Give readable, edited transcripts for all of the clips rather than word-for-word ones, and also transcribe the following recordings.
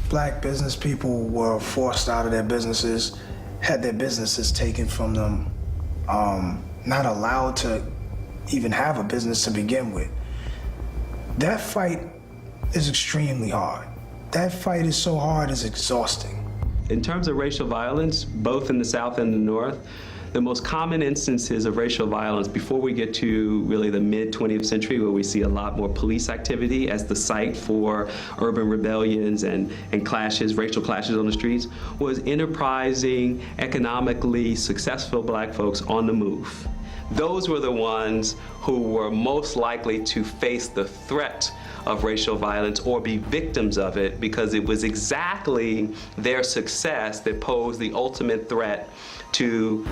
Black business people were forced out of their businesses, had their businesses taken from them, not allowed to even have a business to begin with. That fight is extremely hard. That fight is so hard, it's exhausting. In terms of racial violence, both in the South and the North, the most common instances of racial violence before we get to really the mid-20th century, where we see a lot more police activity as the site for urban rebellions and clashes, racial clashes on the streets, was enterprising, economically successful Black folks on the move. Those were the ones who were most likely to face the threat of racial violence or be victims of it, because it was exactly their success that posed the ultimate threat to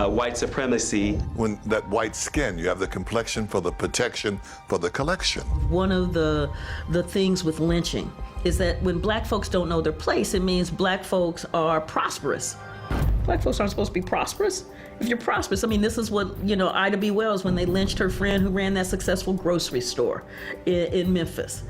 white supremacy. When that white skin, you have the complexion for the protection for the collection. One of the things with lynching is that when Black folks don't know their place, it means Black folks are prosperous. Black folks aren't supposed to be prosperous. If you're prosperous, I mean, this is what, Ida B. Wells, when they lynched her friend who ran that successful grocery store in Memphis.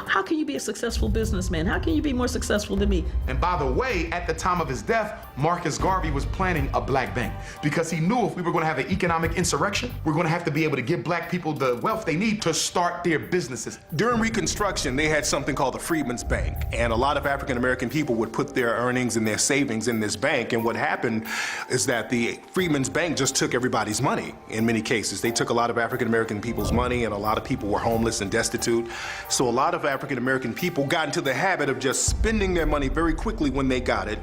How can you be a successful businessman? How can you be more successful than me? And by the way, at the time of his death, Marcus Garvey was planning a black bank, because he knew if we were going to have an economic insurrection, we're going to have to be able to give Black people the wealth they need to start their businesses. During Reconstruction, they had something called the Freedmen's Bank, and a lot of African-American people would put their earnings and their savings in this bank, and what happened is that the Freedmen's Bank just took everybody's money in many cases. They took a lot of African-American people's money, and a lot of people were homeless and destitute. So a lot of African-American people got into the habit of just spending their money very quickly when they got it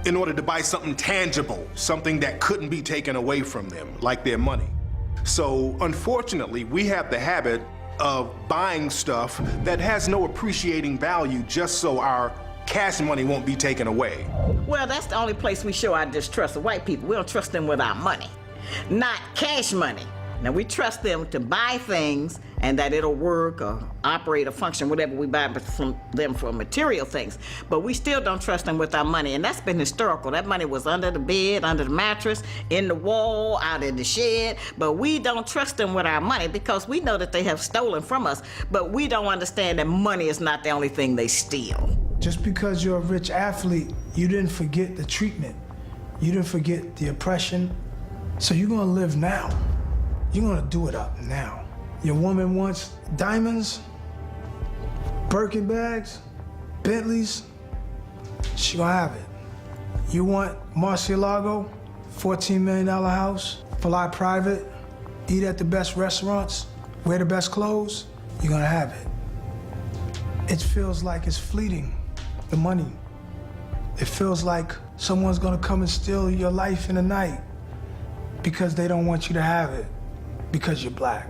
in order to buy something tangible, something that couldn't be taken away from them, like their money. So unfortunately, we have the habit of buying stuff that has no appreciating value just so our cash money won't be taken away. Well, that's the only place we show our distrust of white people. We don't trust them with our money, not cash money. Now, we trust them to buy things and that it'll work or operate or function, whatever we buy from them for material things. But we still don't trust them with our money, and that's been historical. That money was under the bed, under the mattress, in the wall, out in the shed. But we don't trust them with our money because we know that they have stolen from us, but we don't understand that money is not the only thing they steal. Just because you're a rich athlete, you didn't forget the treatment. You didn't forget the oppression. So you're gonna live now. You're gonna do it up now. Your woman wants diamonds, Birkin bags, Bentleys, she gonna have it. You want Murcielago, $14 million house, fly private, eat at the best restaurants, wear the best clothes, you're gonna have it. It feels like it's fleeting, the money. It feels like someone's gonna come and steal your life in the night because they don't want you to have it, because you're Black.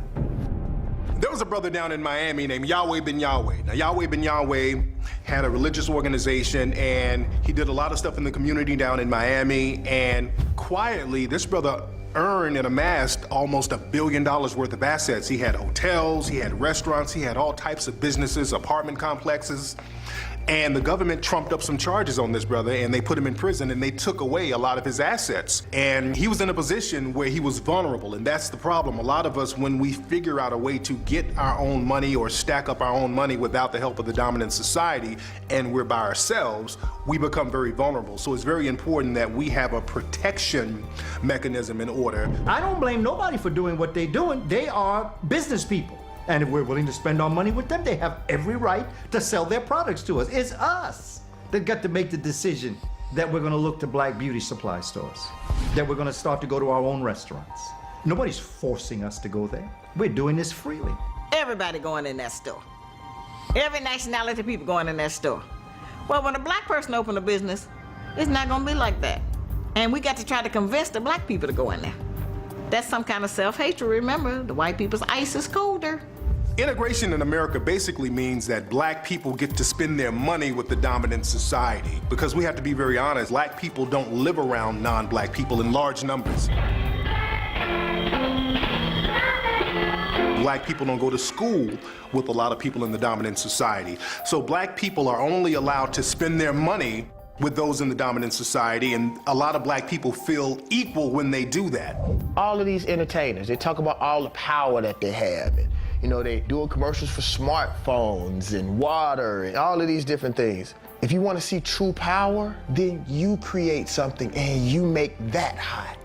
There was a brother down in Miami named Yahweh Ben Yahweh. Now, Yahweh Ben Yahweh had a religious organization, and he did a lot of stuff in the community down in Miami, and quietly, this brother earned and amassed almost $1 billion worth of assets. He had hotels, he had restaurants, he had all types of businesses, apartment complexes. And the government trumped up some charges on this brother, and they put him in prison, and they took away a lot of his assets. And he was in a position where he was vulnerable, and that's the problem. A lot of us, when we figure out a way to get our own money or stack up our own money without the help of the dominant society, and we're by ourselves, we become very vulnerable. So it's very important that we have a protection mechanism in order. I don't blame nobody for doing what they're doing. They are business people. And if we're willing to spend our money with them, they have every right to sell their products to us. It's us that got to make the decision that we're going to look to Black beauty supply stores, that we're going to start to go to our own restaurants. Nobody's forcing us to go there. We're doing this freely. Everybody going in that store. Every nationality of people going in that store. Well, when a Black person open a business, it's not going to be like that. And we got to try to convince the Black people to go in there. That's some kind of self-hatred. Remember, the white people's ice is colder. Integration in America basically means that Black people get to spend their money with the dominant society. Because we have to be very honest, Black people don't live around non-Black people in large numbers. Black people don't go to school with a lot of people in the dominant society. So Black people are only allowed to spend their money with those in the dominant society, and a lot of Black people feel equal when they do that. All of these entertainers, they talk about all the power that they have. You know, they doing commercials for smartphones and water and all of these different things. If you want to see true power, then you create something and you make that hot.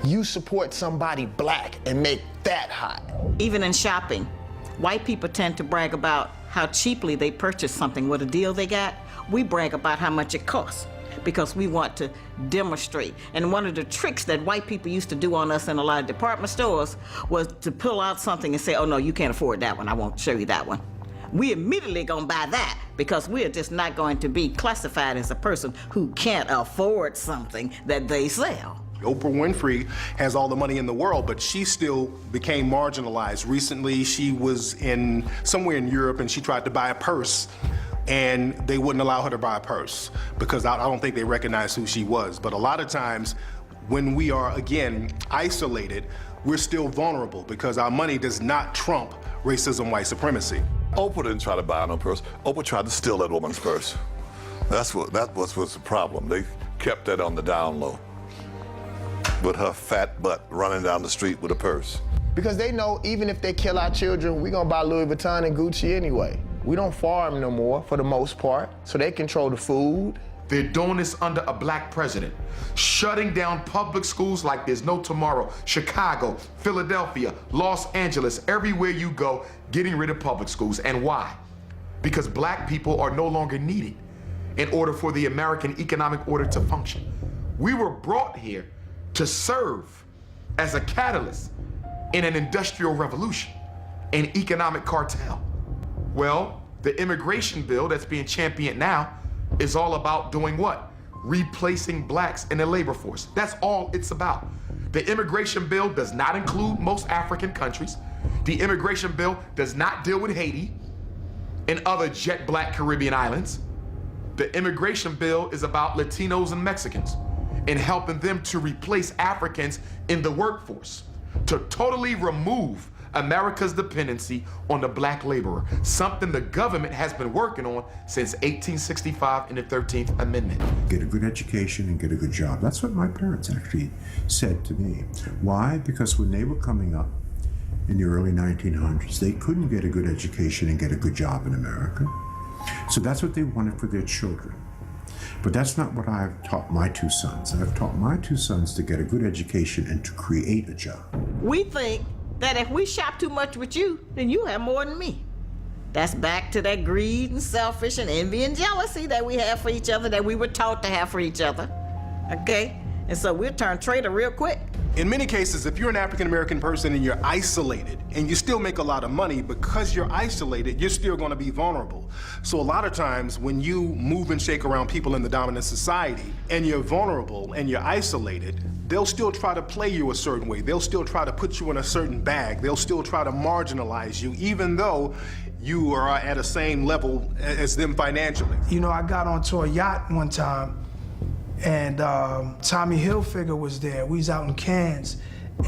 You support somebody black and make that hot. Even in shopping, white people tend to brag about how cheaply they purchased something, what a deal they got. We brag about how much it costs because we want to demonstrate. And one of the tricks that white people used to do on us in a lot of department stores was to pull out something and say, oh no, you can't afford that one, I won't show you that one. We immediately gonna buy that because we're just not going to be classified as a person who can't afford something that they sell. Oprah Winfrey has all the money in the world, but she still became marginalized. Recently, she was somewhere in Europe and she tried to buy a purse and they wouldn't allow her to buy a purse because I don't think they recognized who she was. But a lot of times when we are, again, isolated, we're still vulnerable because our money does not trump racism, white supremacy. Oprah didn't try to buy no purse. Oprah tried to steal that woman's purse. That was the problem. They kept that on the down low. With her fat butt running down the street with a purse. Because they know even if they kill our children, we're gonna buy Louis Vuitton and Gucci anyway. We don't farm no more for the most part, so they control the food. They're doing this under a black president, shutting down public schools like there's no tomorrow. Chicago, Philadelphia, Los Angeles, everywhere you go, getting rid of public schools. And why? Because black people are no longer needed in order for the American economic order to function. We were brought here to serve as a catalyst in an industrial revolution, an economic cartel. Well, the immigration bill that's being championed now is all about doing what? Replacing blacks in the labor force. That's all it's about. The immigration bill does not include most African countries. The immigration bill does not deal with Haiti and other jet black Caribbean islands. The immigration bill is about Latinos and Mexicans and helping them to replace Africans in the workforce, to totally remove America's dependency on the black laborer, something the government has been working on since 1865 in the 13th Amendment. Get a good education and get a good job. That's what my parents actually said to me. Why? Because when they were coming up in the early 1900s, they couldn't get a good education and get a good job in America. So that's what they wanted for their children. But that's not what I've taught my two sons. I've taught my two sons to get a good education and to create a job. We think that if we shop too much with you, then you have more than me. That's back to that greed and selfish and envy and jealousy that we have for each other, that we were taught to have for each other, okay? And so we'll turn traitor real quick. In many cases, if you're an African-American person and you're isolated and you still make a lot of money, because you're isolated, you're still gonna be vulnerable. So a lot of times when you move and shake around people in the dominant society and you're vulnerable and you're isolated, they'll still try to play you a certain way. They'll still try to put you in a certain bag. They'll still try to marginalize you, even though you are at the same level as them financially. You know, I got onto a yacht one time and Tommy Hilfiger was there. We was out in Cannes,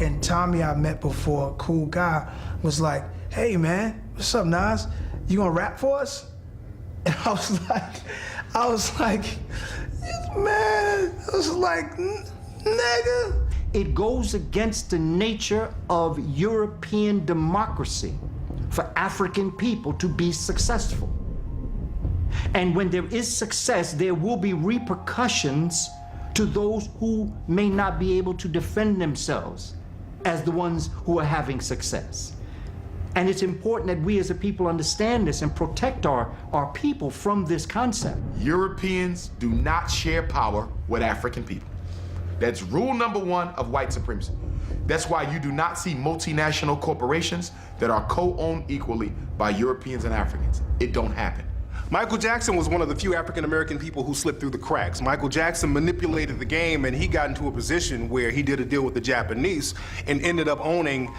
and Tommy I met before, a cool guy, was like, hey man, what's up, Nas? You gonna rap for us? And I was like, nigga. It goes against the nature of European democracy for African people to be successful. And when there is success, there will be repercussions to those who may not be able to defend themselves as the ones who are having success. And it's important that we as a people understand this and protect our people from this concept. Europeans do not share power with African people. That's rule number one of white supremacy. That's why you do not see multinational corporations that are co-owned equally by Europeans and Africans. It don't happen. Michael Jackson was one of the few African-American people who slipped through the cracks. Michael Jackson manipulated the game and he got into a position where he did a deal with the Japanese and ended up owning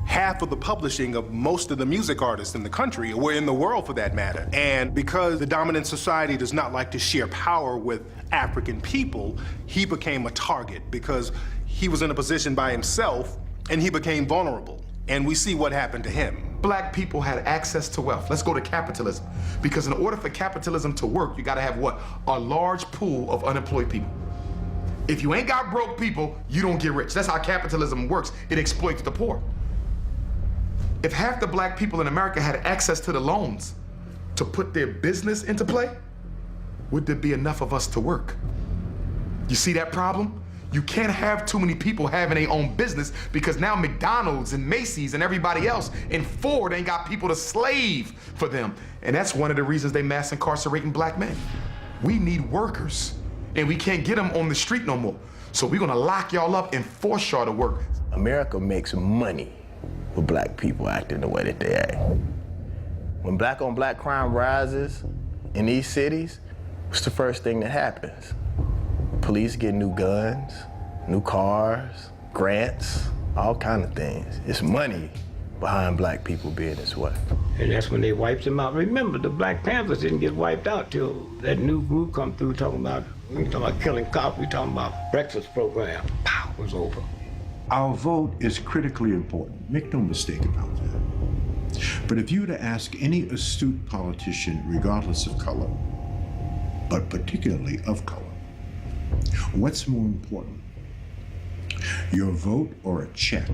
half of the publishing of most of the music artists in the country, or in the world for that matter. And because the dominant society does not like to share power with African people, he became a target because he was in a position by himself and he became vulnerable. And we see what happened to him. Black people had access to wealth. Let's go to capitalism. Because in order for capitalism to work, you gotta have what? A large pool of unemployed people. If you ain't got broke people, you don't get rich. That's how capitalism works. It exploits the poor. If half the black people in America had access to the loans to put their business into play, would there be enough of us to work? You see that problem? You can't have too many people having their own business because now McDonald's and Macy's and everybody else and Ford ain't got people to slave for them. And that's one of the reasons they mass incarcerating black men. We need workers, and we can't get them on the street no more. So we're gonna lock y'all up and force y'all to work. America makes money with black people acting the way that they act. When black on black crime rises in these cities, what's the first thing that happens? Police get new guns, new cars, grants, all kind of things. It's money behind black people being this way. And that's when they wiped them out. Remember, the Black Panthers didn't get wiped out till that new group come through talking about killing cops, we talking about breakfast program. Pow, it was over. Our vote is critically important. Make no mistake about that. But if you were to ask any astute politician, regardless of color, but particularly of color, what's more important, your vote or a check?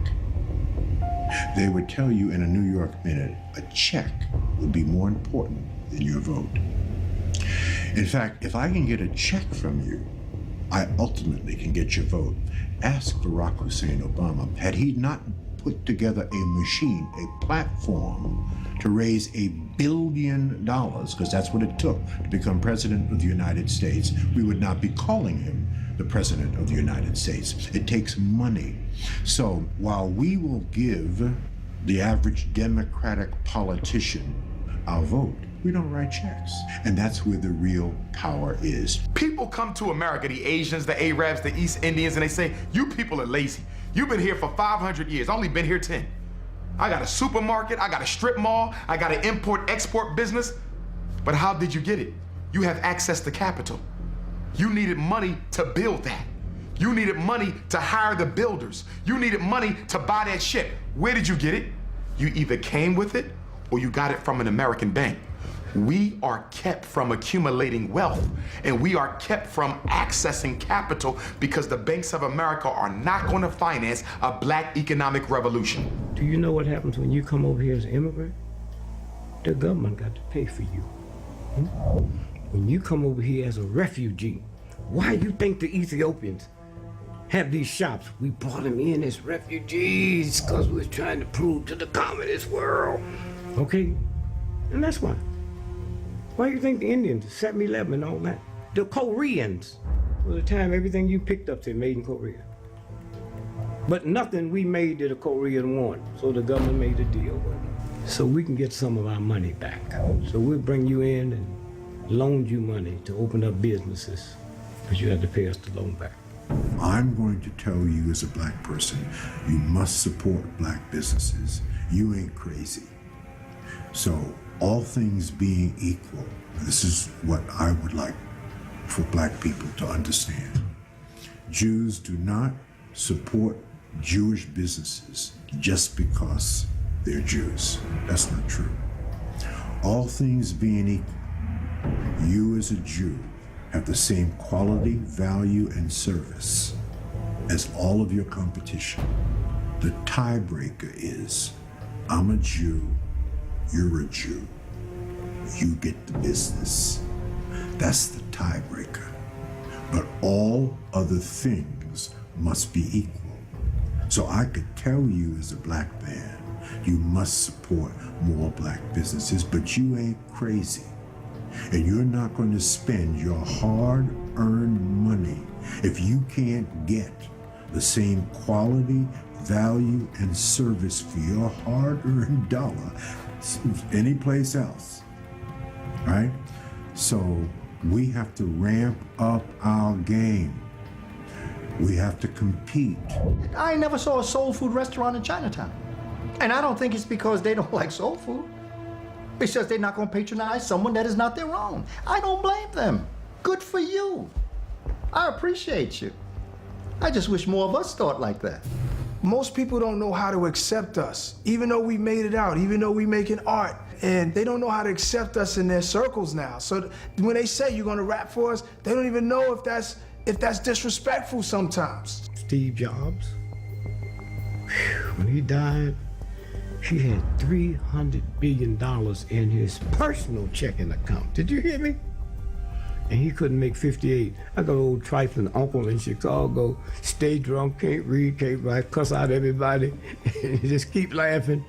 They would tell you in a New York Minute, a check would be more important than your vote. In fact, if I can get a check from you, I ultimately can get your vote. Ask Barack Hussein Obama, had he not put together a machine, a platform to raise $1 billion, because that's what it took to become president of the United States, we would not be calling him the president of the United States. It takes money. So while we will give the average Democratic politician our vote, we don't write checks. And that's where the real power is. People come to America, the Asians, the Arabs, the East Indians, and they say, you people are lazy. You've been here for 500 years, only been here 10. I got a supermarket, I got a strip mall, I got an import-export business. But how did you get it? You have access to capital. You needed money to build that. You needed money to hire the builders. You needed money to buy that ship. Where did you get it? You either came with it or you got it from an American bank. We are kept from accumulating wealth, and we are kept from accessing capital because the banks of America are not going to finance a black economic revolution. Do you know what happens when you come over here as an immigrant? The government got to pay for you. When you come over here as a refugee, why do you think the Ethiopians have these shops? We brought them in as refugees because we're trying to prove to the communist world. Okay? And that's why. Why do you think the Indians, 7-Eleven and all that? The Koreans, for the time everything you picked up they made in Korea. But nothing we made did a Korean want, so the government made a deal with them. So we can get some of our money back. So we'll bring you in and loan you money to open up businesses, but you have to pay us the loan back. I'm going to tell you as a black person, you must support black businesses. You ain't crazy. So all things being equal, this is what I would like for black people to understand. Jews do not support Jewish businesses just because they're Jews. That's not true. All things being equal, you as a Jew have the same quality, value, and service as all of your competition. The tiebreaker is, I'm a Jew, you're a Jew. You get the business. That's the tiebreaker. But all other things must be equal. So I could tell you as a black man, you must support more black businesses, but you ain't crazy. And you're not going to spend your hard-earned money if you can't get the same quality, value, and service for your hard-earned dollar anyplace else, right? So we have to ramp up our game. We have to compete. I never saw a soul food restaurant in Chinatown. And I don't think it's because they don't like soul food. It's just they're not going to patronize someone that is not their own. I don't blame them. Good for you. I appreciate you. I just wish more of us thought like that. Most people don't know how to accept us, even though we made it out, even though we making art. And they don't know how to accept us in their circles now. So when they say you're gonna rap for us, they don't even know if that's disrespectful sometimes. Steve Jobs, when he died, He had $300 billion in his personal checking account. Did you hear me? And he couldn't make 58. I got an old trifling uncle in Chicago, stay drunk, can't read, can't write, cuss out everybody, and just keep laughing.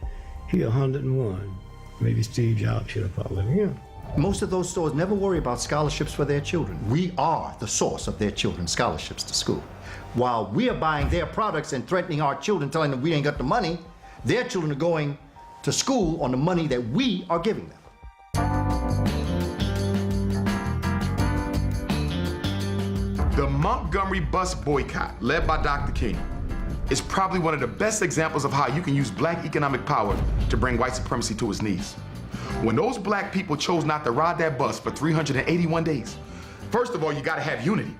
He 101. Maybe Steve Jobs should have followed him. Most of those stores never worry about scholarships for their children. We are the source of their children's scholarships to school. While we are buying their products and threatening our children, telling them we ain't got the money, their children are going to school on the money that we are giving them. The Montgomery bus boycott, led by Dr. King, is probably one of the best examples of how you can use black economic power to bring white supremacy to its knees. When those black people chose not to ride that bus for 381 days, first of all, you gotta have unity.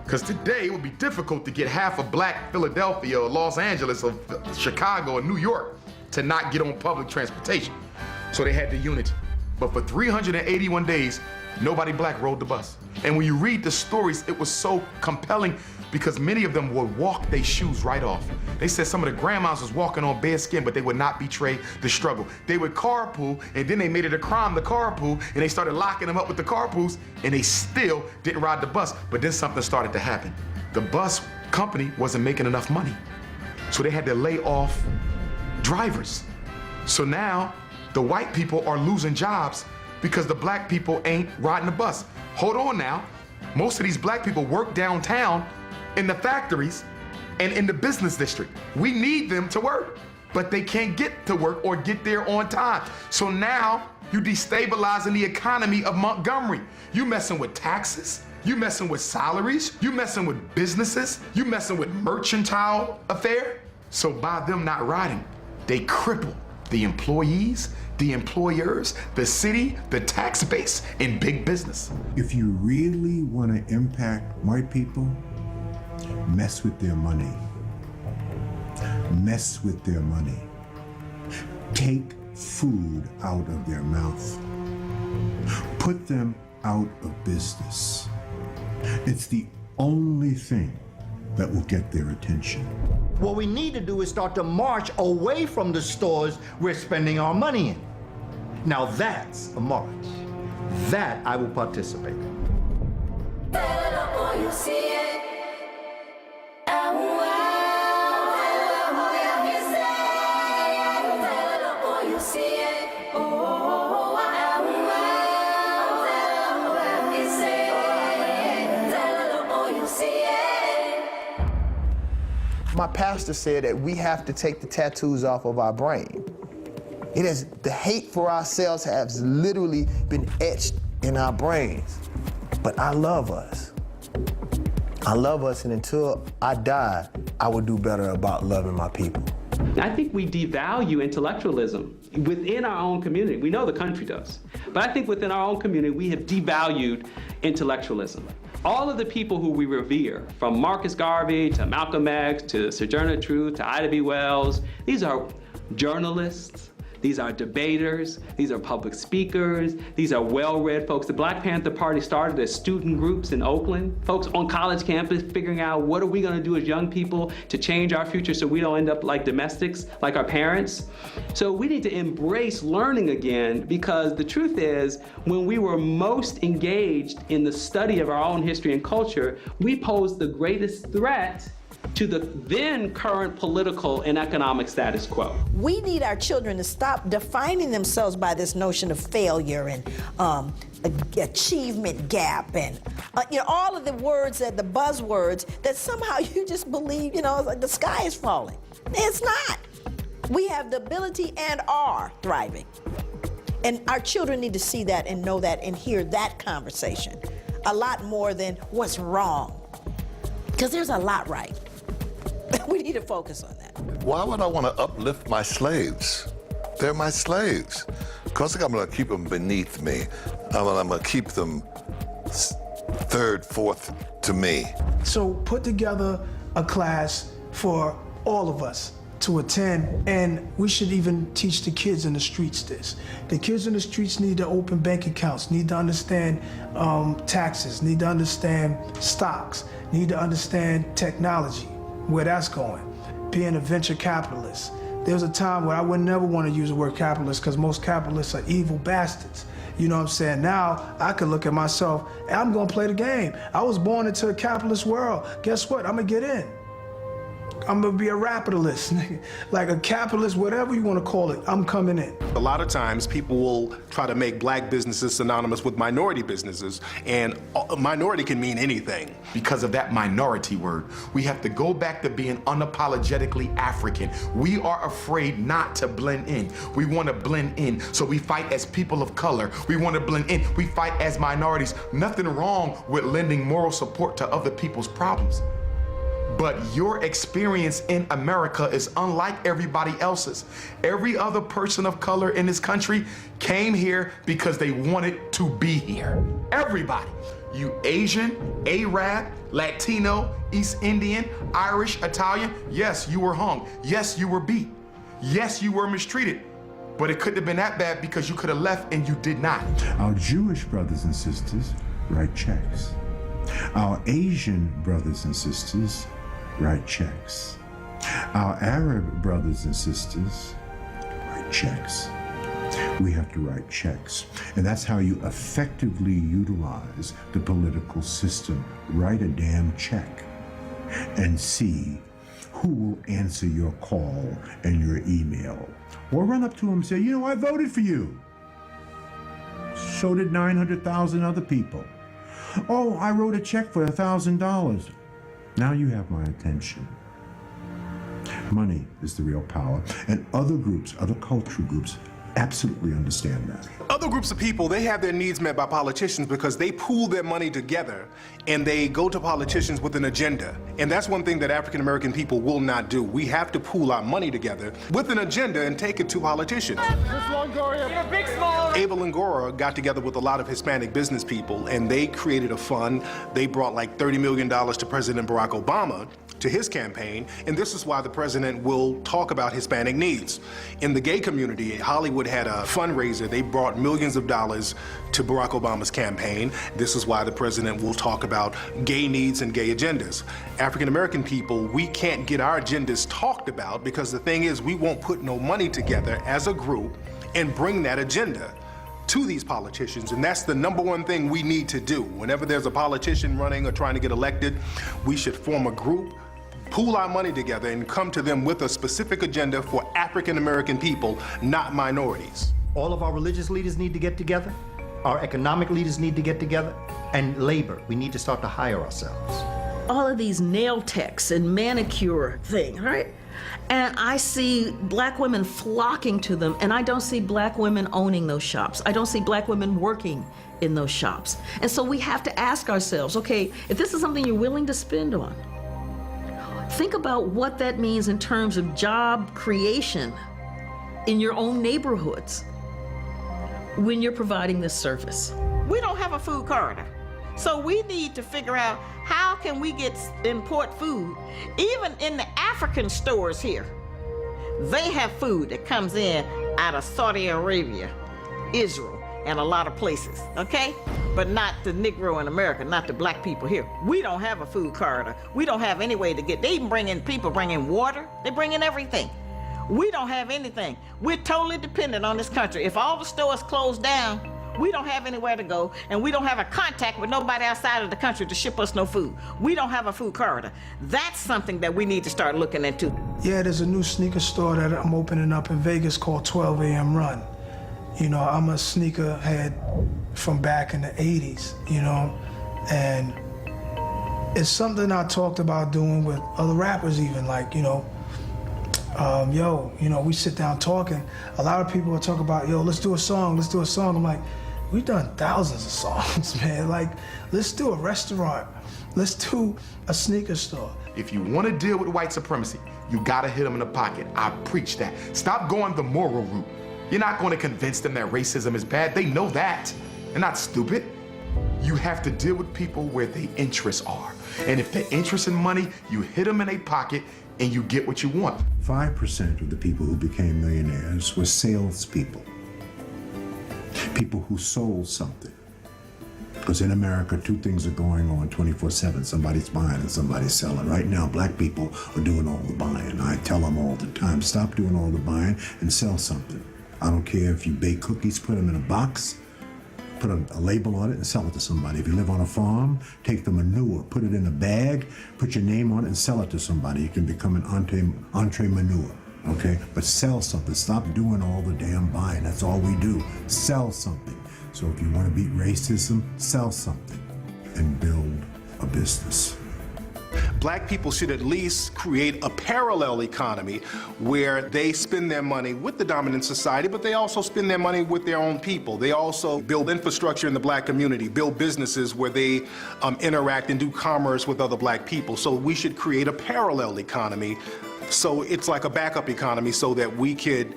Because today it would be difficult to get half of black Philadelphia or Los Angeles or Chicago or New York to not get on public transportation. So they had the unity. But for 381 days, nobody black rode the bus. And when you read the stories, it was so compelling because many of them would walk their shoes right off. They said some of the grandmas was walking on bare skin, but they would not betray the struggle. They would carpool, and then they made it a crime to carpool, and they started locking them up with the carpools, and they still didn't ride the bus. But then something started to happen. The bus company wasn't making enough money, so they had to lay off drivers. So now the white people are losing jobs because the black people ain't riding the bus. Hold on now. Most of these black people work downtown in the factories and in the business district. We need them to work, but they can't get to work or get there on time. So now you destabilizing the economy of Montgomery. You messing with taxes, you messing with salaries, you messing with businesses, you messing with mercantile affair. So by them not riding, they cripple the employees, the employers, the city, the tax base, and big business. If you really want to impact white people, mess with their money. Mess with their money. Take food out of their mouth. Put them out of business. It's the only thing that will get their attention. What we need to do is start to march away from the stores we're spending our money in. Now that's a march. That I will participate in. My pastor said that we have to take the tattoos off of our brain. It has, the hate for ourselves has literally been etched in our brains. But I love us. I love us, and until I die, I will do better about loving my people. I think we devalue intellectualism within our own community. We know the country does. But I think within our own community, we have devalued intellectualism. All of the people who we revere, from Marcus Garvey to Malcolm X to Sojourner Truth to Ida B. Wells, these are journalists, these are debaters, these are public speakers, these are well-read folks. The Black Panther Party started as student groups in Oakland, folks on college campus figuring out what are we gonna do as young people to change our future so we don't end up like domestics, like our parents. So we need to embrace learning again, because the truth is, when we were most engaged in the study of our own history and culture, we posed the greatest threat to the then current political and economic status quo. We need our children to stop defining themselves by this notion of failure and achievement gap and all of the words, that the buzzwords that somehow you just believe, it's like the sky is falling. It's not. We have the ability and are thriving. And our children need to see that and know that and hear that conversation a lot more than what's wrong. Because there's a lot right. We need to focus on that. Why would I want to uplift my slaves? They're my slaves. Because I'm going to keep them beneath me. I'm going to keep them third, fourth to me. So put together a class for all of us to attend, and we should even teach the kids in the streets this. The kids in the streets need to open bank accounts, need to understand taxes, need to understand stocks, need to understand technology, where that's going, being a venture capitalist. There was a time where I would never want to use the word capitalist because most capitalists are evil bastards. You know what I'm saying? Now, I can look at myself, and I'm gonna play the game. I was born into a capitalist world. Guess what? I'm gonna get in. I'm gonna be a rapitalist, like a capitalist, whatever you wanna call it, I'm coming in. A lot of times people will try to make black businesses synonymous with minority businesses, and minority can mean anything. Because of that minority word, we have to go back to being unapologetically African. We are afraid not to blend in. We want to blend in, so we fight as people of color. We want to blend in. We fight as minorities. Nothing wrong with lending moral support to other people's problems. But your experience in America is unlike everybody else's. Every other person of color in this country came here because they wanted to be here. Everybody. You Asian, Arab, Latino, East Indian, Irish, Italian, yes, you were hung. Yes, you were beat. Yes, you were mistreated. But it couldn't have been that bad because you could have left and you did not. Our Jewish brothers and sisters write checks. Our Asian brothers and sisters write checks. Our Arab brothers and sisters write checks. We have to write checks. And that's how you effectively utilize the political system. Write a damn check and see who will answer your call and your email. Or run up to them and say, you know, I voted for you. So did 900,000 other people. Oh, I wrote a check for $1,000. Now you have my attention. Money is the real power. And other groups, other cultural groups, absolutely understand that. Other groups of people, they have their needs met by politicians because they pool their money together and they go to politicians with an agenda. And that's one thing that African American people will not do. We have to pool our money together with an agenda and take it to politicians. Abel Longoria got together with a lot of Hispanic business people and they created a fund. They brought like $30 million to President Barack Obama to his campaign, and this is why the president will talk about Hispanic needs. In the gay community, Hollywood had a fundraiser. They brought millions of dollars to Barack Obama's campaign. This is why the president will talk about gay needs and gay agendas. African American people, we can't get our agendas talked about because the thing is, we won't put no money together as a group and bring that agenda to these politicians, and that's the number one thing we need to do. Whenever there's a politician running or trying to get elected, we should form a group, pool our money together, and come to them with a specific agenda for African American people, not minorities. All of our religious leaders need to get together. Our economic leaders need to get together. And labor, we need to start to hire ourselves. All of these nail techs and manicure things, right? And I see black women flocking to them, and I don't see black women owning those shops. I don't see black women working in those shops. And so we have to ask ourselves, okay, if this is something you're willing to spend on, think about what that means in terms of job creation in your own neighborhoods when you're providing this service. We don't have a food corridor. So we need to figure out how can we import food. Even in the African stores here, they have food that comes in out of Saudi Arabia, Israel, and a lot of places, okay? But not the Negro in America, not the black people here. We don't have a food corridor. We don't have any way to get, they even bring in water, they bring in everything. We don't have anything. We're totally dependent on this country. If all the stores close down, we don't have anywhere to go, and we don't have a contact with nobody outside of the country to ship us no food. We don't have a food corridor. That's something that we need to start looking into. Yeah, there's a new sneaker store that I'm opening up in Vegas called 12 a.m. Run. You know, I'm a sneaker head from back in the 80s, you know, and it's something I talked about doing with other rappers even, like, you know, we sit down talking. A lot of people will talk about, let's do a song. I'm like, we've done thousands of songs, man. Like, let's do a restaurant. Let's do a sneaker store. If you want to deal with white supremacy, you gotta hit them in the pocket. I preach that. Stop going the moral route. You're not going to convince them that racism is bad. They know that. They're not stupid. You have to deal with people where their interests are. And if their interest in money, you hit them in a pocket and you get what you want. 5% of the people who became millionaires were salespeople. People who sold something. Because in America, two things are going on 24/7. Somebody's buying and somebody's selling. Right now, black people are doing all the buying. I tell them all the time, stop doing all the buying and sell something. I don't care if you bake cookies, put them in a box, put a label on it and sell it to somebody. If you live on a farm, take the manure, put it in a bag, put your name on it and sell it to somebody. You can become an entree manure, okay? But sell something. Stop doing all the damn buying. That's all we do. Sell something. So if you want to beat racism, sell something and build a business. Black people should at least create a parallel economy where they spend their money with the dominant society, but they also spend their money with their own people. They also build infrastructure in the black community, build businesses where they interact and do commerce with other black people. So we should create a parallel economy. So it's like a backup economy so that we could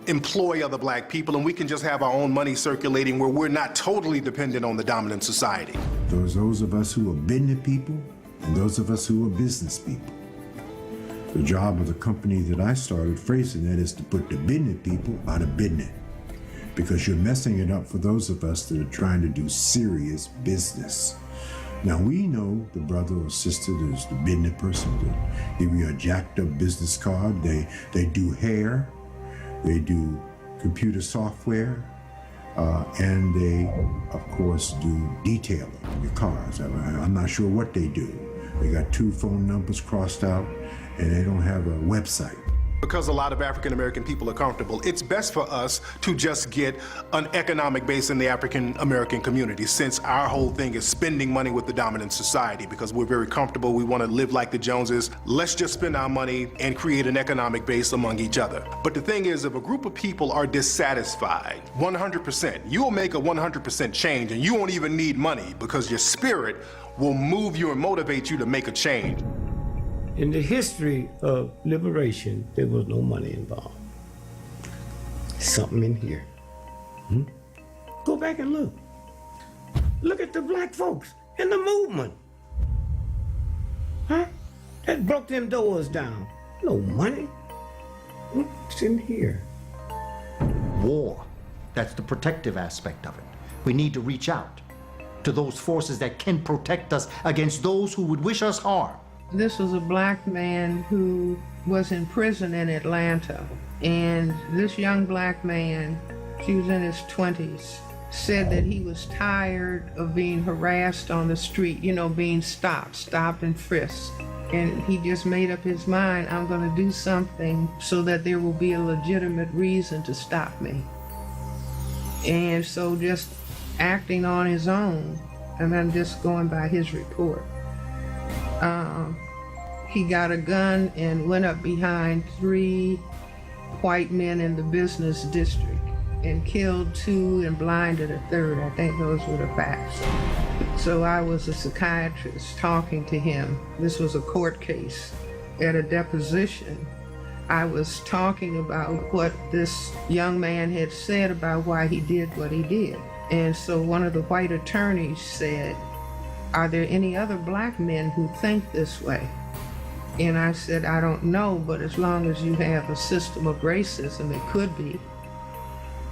employ other black people and we can just have our own money circulating where we're not totally dependent on the dominant society. There's those of us who are business people and those of us who are business people. The job of the company that I started, FraserNet, is to put the business people out of business, because you're messing it up for those of us that are trying to do serious business. Now, we know the brother or sister that's the business person that give you a jacked up business card. They do hair, they do computer software, and they, of course, do detailing on your cars. I'm not sure what they do. They got 2 phone numbers crossed out, and they don't have a website. Because a lot of African American people are comfortable, it's best for us to just get an economic base in the African American community, since our whole thing is spending money with the dominant society because we're very comfortable, we want to live like the Joneses. Let's just spend our money and create an economic base among each other. But the thing is, if a group of people are dissatisfied, 100%, you'll make a 100% change and you won't even need money because your spirit will move you and motivate you to make a change. In the history of liberation, there was no money involved. Something in here. Go back and look. Look at the black folks in the movement. Huh? That broke them doors down. No money. What's in here? War. That's the protective aspect of it. We need to reach out to those forces that can protect us against those who would wish us harm. This was a black man who was in prison in Atlanta. And this young black man, he was in his 20s, said that he was tired of being harassed on the street, being stopped and frisked. And he just made up his mind, I'm going to do something so that there will be a legitimate reason to stop me. And so just acting on his own, and I'm just going by his report. He got a gun and went up behind 3 white men in the business district and killed 2 and blinded a 3rd. I think those were the facts. So I was a psychiatrist talking to him. This was a court case. At a deposition, I was talking about what this young man had said about why he did what he did. And so one of the white attorneys said, "Are there any other black men who think this way?" And I said, "I don't know, but as long as you have a system of racism, it could be."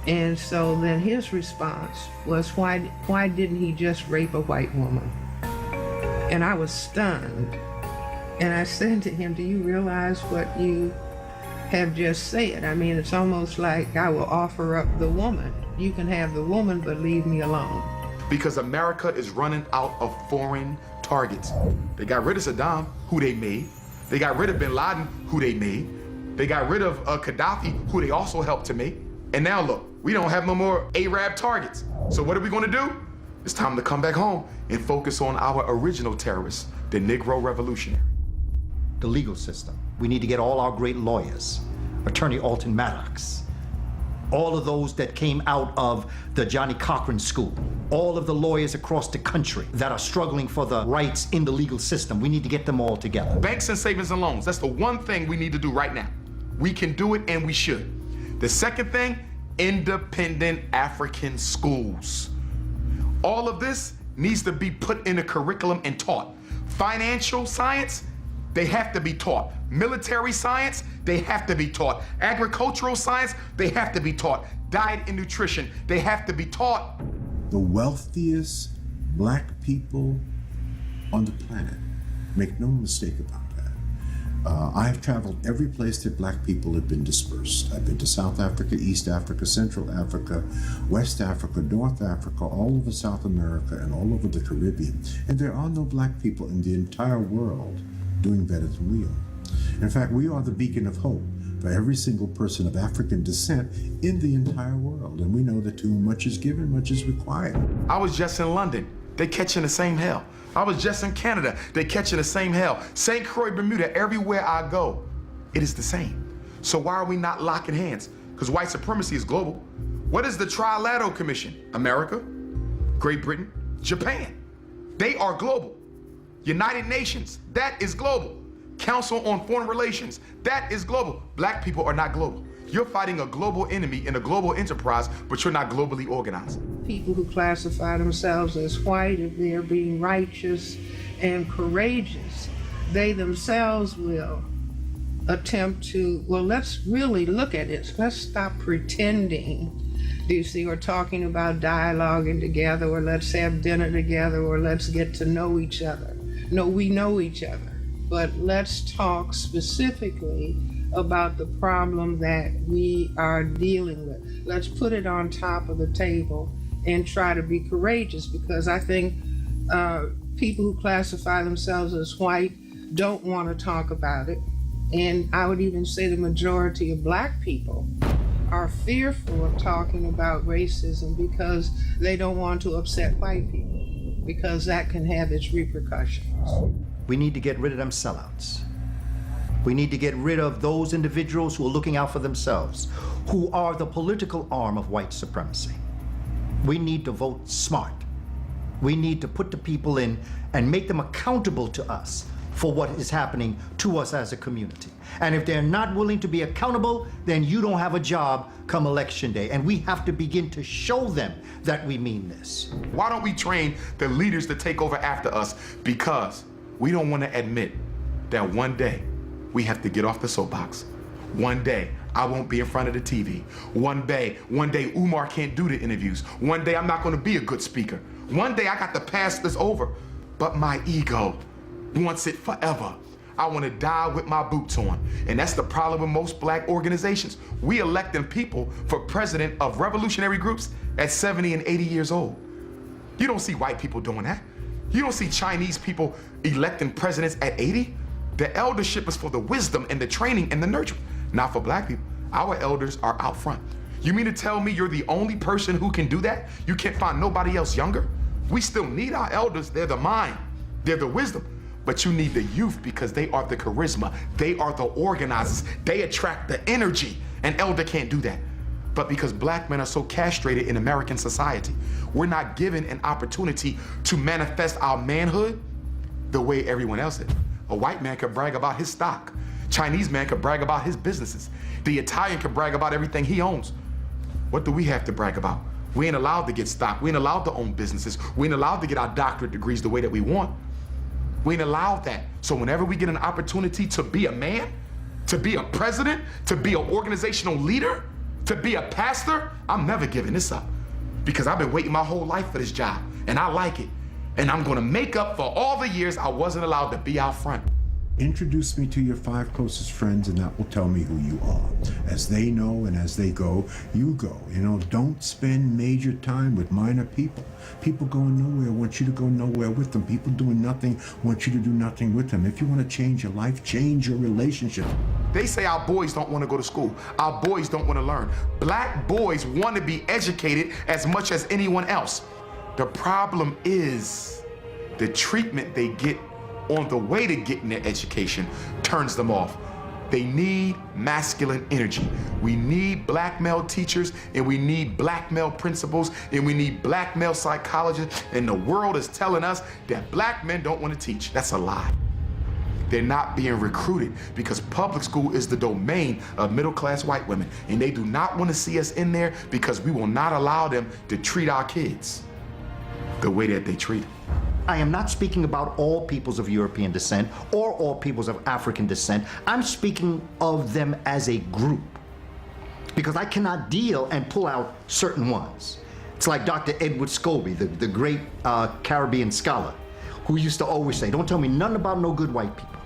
And so then his response was, why didn't he just rape a white woman? And I was stunned. And I said to him, do you realize what you have just said? I mean, it's almost like I will offer up the woman. You can have the woman, but leave me alone. Because America is running out of foreign targets. They got rid of Saddam, who they made. They got rid of bin Laden, who they made. They got rid of Gaddafi, who they also helped to make. And now look, we don't have no more Arab targets. So what are we gonna do? It's time to come back home and focus on our original terrorists, the Negro Revolutionary. The legal system. We need to get all our great lawyers, Attorney Alton Maddox, all of those that came out of the Johnny Cochran School, all of the lawyers across the country that are struggling for the rights in the legal system. We need to get them all together. Banks and savings and loans, that's the one thing we need to do right now. We can do it and we should. The second thing, independent African schools. All of this needs to be put in a curriculum and taught. Financial science, they have to be taught. Military science, they have to be taught. Agricultural science, they have to be taught. Diet and nutrition, they have to be taught. the wealthiest black people on the planet. Make no mistake about that. I've traveled every place that black people have been dispersed. I've been to South Africa, East Africa, Central Africa, West Africa, North Africa, all over South America, and all over the Caribbean. And there are no black people in the entire world doing better than we are. In fact, we are the beacon of hope for every single person of African descent in the entire world. And we know that to whom much is given, much is required. I was just in London. They catching the same hell. I was just in Canada. They catching the same hell. St. Croix, Bermuda, everywhere I go, it is the same. So why are we not locking hands? Because white supremacy is global. What is the Trilateral Commission? America, Great Britain, Japan. They are global. United Nations, that is global. Council on Foreign Relations, that is global. Black people are not global. You're fighting a global enemy in a global enterprise, but you're not globally organized. People who classify themselves as white, if they're being righteous and courageous, they themselves will attempt to, well, let's really look at it. Let's stop pretending. Do you see, we're talking about dialoguing together, or let's have dinner together, or let's get to know each other. No, we know each other, but let's talk specifically about the problem that we are dealing with. Let's put it on top of the table and try to be courageous, because I think people who classify themselves as white don't want to talk about it. And I would even say the majority of black people are fearful of talking about racism because they don't want to upset white people, because that can have its repercussions. We need to get rid of them sellouts. We need to get rid of those individuals who are looking out for themselves, who are the political arm of white supremacy. We need to vote smart. We need to put the people in and make them accountable to us for what is happening to us as a community. And if they're not willing to be accountable, then you don't have a job come election day. And we have to begin to show them that we mean this. Why don't we train the leaders to take over after us? Because we don't want to admit that one day we have to get off the soapbox. One day I won't be in front of the TV. One day Umar can't do the interviews. One day I'm not going to be a good speaker. One day I got to pass this over. But my ego wants it forever. I want to die with my boots on. And that's the problem with most black organizations. We electing people for president of revolutionary groups at 70 and 80 years old. You don't see white people doing that. You don't see Chinese people electing presidents at 80. The eldership is for the wisdom and the training and the nurturing, not for black people. Our elders are out front. You mean to tell me you're the only person who can do that? You can't find nobody else younger? We still need our elders. They're the mind. They're the wisdom. But you need the youth because they are the charisma. They are the organizers. They attract the energy. An elder can't do that. But because black men are so castrated in American society, we're not given an opportunity to manifest our manhood the way everyone else is. A white man could brag about his stock. Chinese man could brag about his businesses. The Italian could brag about everything he owns. What do we have to brag about? We ain't allowed to get stock. We ain't allowed to own businesses. We ain't allowed to get our doctorate degrees the way that we want. We ain't allowed that. So whenever we get an opportunity to be a man, to be a president, to be an organizational leader, to be a pastor, I'm never giving this up. Because I've been waiting my whole life for this job, and I like it. And I'm gonna make up for all the years I wasn't allowed to be out front. Introduce me to your 5 closest friends, and that will tell me who you are. As they know and as they go, you go. You know, don't spend major time with minor people. People going nowhere want you to go nowhere with them. People doing nothing want you to do nothing with them. If you want to change your life, change your relationship. They say our boys don't want to go to school. Our boys don't want to learn. Black boys want to be educated as much as anyone else. The problem is the treatment they get on the way to getting their education turns them off. They need masculine energy. We need black male teachers, and we need black male principals, and we need black male psychologists, and the world is telling us that black men don't want to teach. That's a lie. They're not being recruited because public school is the domain of middle-class white women, and they do not want to see us in there because we will not allow them to treat our kids the way that they treat them. I am not speaking about all peoples of European descent or all peoples of African descent. I'm speaking of them as a group, because I cannot deal and pull out certain ones. It's like Dr. Edward Scobie, the great Caribbean scholar, who used to always say, don't tell me nothing about no good white people.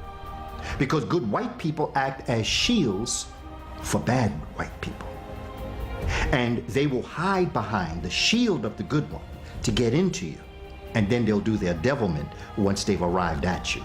Because good white people act as shields for bad white people. And they will hide behind the shield of the good one to get into you. And then they'll do their devilment once they've arrived at you.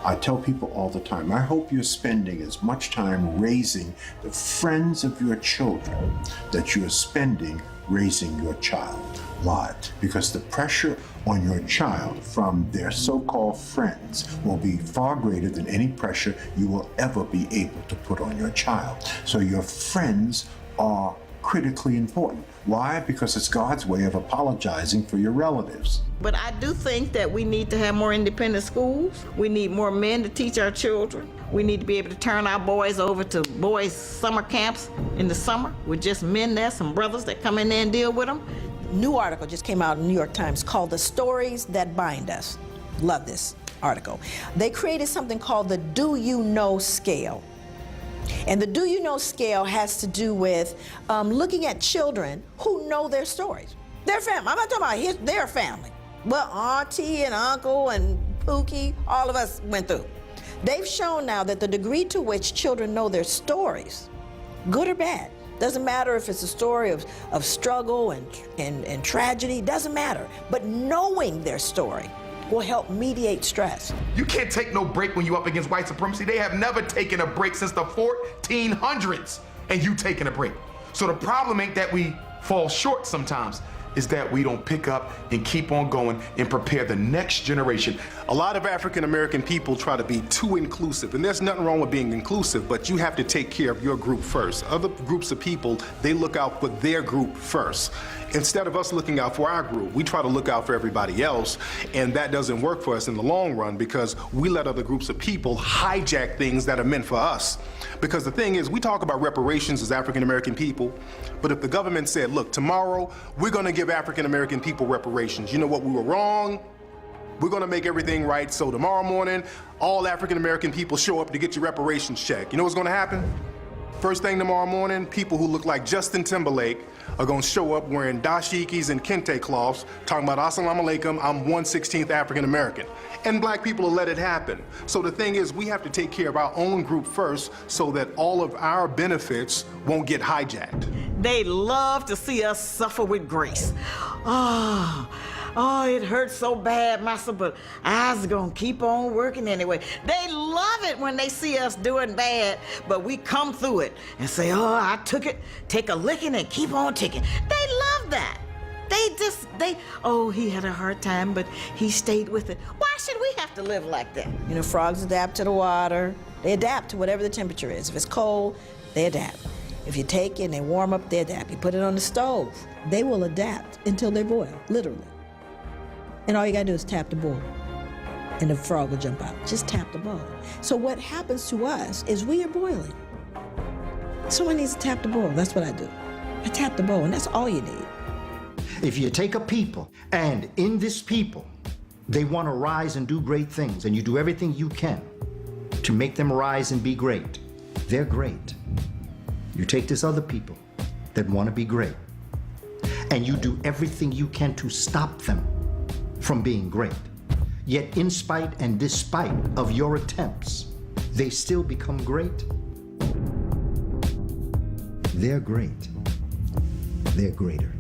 I tell people all the time, I hope you're spending as much time raising the friends of your children that you are spending raising your child. Why? Because the pressure on your child from their so-called friends will be far greater than any pressure you will ever be able to put on your child. So your friends are critically important. Why? Because it's God's way of apologizing for your relatives. But I do think that we need to have more independent schools. We need more men to teach our children. We need to be able to turn our boys over to boys' summer camps in the summer with just men there, some brothers that come in there and deal with them. New article just came out in the New York Times called The Stories That Bind Us. Love this article. They created something called the Do You Know scale. And the Do You Know scale has to do with looking at children who know their stories. Their family. I'm not talking about their family. Well, auntie and uncle and Pookie, all of us went through. They've shown now that the degree to which children know their stories, good or bad, doesn't matter if it's a story of struggle and tragedy, doesn't matter. But knowing their story will help mediate stress. You can't take no break when you're up against white supremacy. They have never taken a break since the 1400s, and you taking a break. So the problem ain't that we fall short sometimes, is that we don't pick up and keep on going and prepare the next generation. A lot of African American people try to be too inclusive, and there's nothing wrong with being inclusive, but you have to take care of your group first. Other groups of people, they look out for their group first. Instead of us looking out for our group, we try to look out for everybody else, and that doesn't work for us in the long run because we let other groups of people hijack things that are meant for us. Because the thing is, we talk about reparations as African American people, but if the government said, look, tomorrow we're gonna give African American people reparations, you know what, we were wrong, we're gonna make everything right, so tomorrow morning, all African American people show up to get your reparations check. You know what's gonna happen? First thing tomorrow morning, people who look like Justin Timberlake are gonna show up wearing dashikis and kente cloths, talking about Assalamu alaikum, I'm 1/16th African American. And black people will let it happen. So the thing is, we have to take care of our own group first so that all of our benefits won't get hijacked. They love to see us suffer with grace. Oh, it hurts so bad, Master, but I was gonna keep on working anyway. They love it when they see us doing bad, but we come through it and say, oh, I took it, take a licking and keep on ticking. They love that. Oh, he had a hard time, but he stayed with it. Why should we have to live like that? You know, frogs adapt to the water. They adapt to whatever the temperature is. If it's cold, they adapt. If you take it and they warm up, they adapt. You put it on the stove, they will adapt until they boil, literally. And all you gotta do is tap the bowl, and the frog will jump out. Just tap the bowl. So what happens to us is we are boiling. Someone needs to tap the bowl. That's what I do. I tap the bowl, and that's all you need. If you take a people, and in this people, they want to rise and do great things, and you do everything you can to make them rise and be great, they're great. You take this other people that want to be great, and you do everything you can to stop them from being great. Yet in spite and despite of your attempts, they still become great. They're great. They're greater.